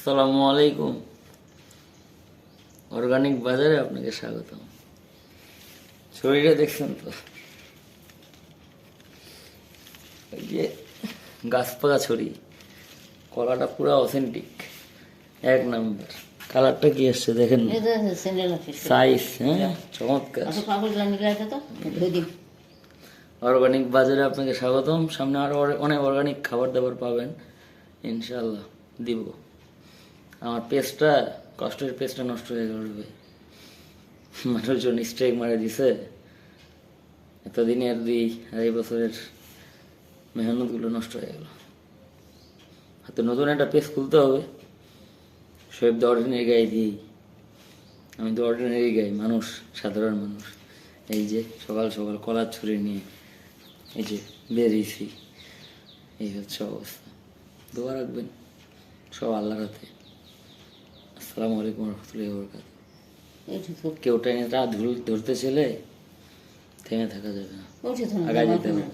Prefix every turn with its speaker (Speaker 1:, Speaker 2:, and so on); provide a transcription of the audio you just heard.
Speaker 1: আসসালামু আলাইকুম। অর্গানিক বাজারে আপনাকে স্বাগতম। শরীরে দেখছেন তো, এই যে গাছ পাকা ছড়ি, কলাটা পুরো অথেন্টিক, এক নাম্বার। কালারটা কি আসছে দেখেন, সাইজ হ্যাঁ চমৎকার। অর্গানিক বাজারে আপনাকে স্বাগতম। সামনে আরো অনেক অর্গানিক খাবার দাবার পাবেন ইনশাল্লাহ, দিব। আমার পেস্টটা, কষ্টের পেস্টটা নষ্ট হয়ে গেল ভাই, মানুষজন স্ট্রাইক মারা দিছে। এতদিনের 2-2.5 বছরের মেহনতগুলো নষ্ট হয়ে গেল। হাতে নতুন একটা পেজ খুলতে হবে। শোয়েব দ্য অর্ডিনারি গাই দিয়েই, আমি তো অর্ডিনারি গাই, মানুষ, সাধারণ মানুষ। এই যে সকাল সকাল কলার ছুরি নিয়ে এই যে বেরিয়েছি, এই হচ্ছে অবস্থা। দোয়া রাখবেন, সব আল্লাহর হাতে। আসসালামু আলাইকুম রহমতুল্লাহি ওয়া বারাকাতুহু। কেউ ট্রেনে ধরতে ছেলে থেমে থাকা যাবে না, আগায় যেতে হবে।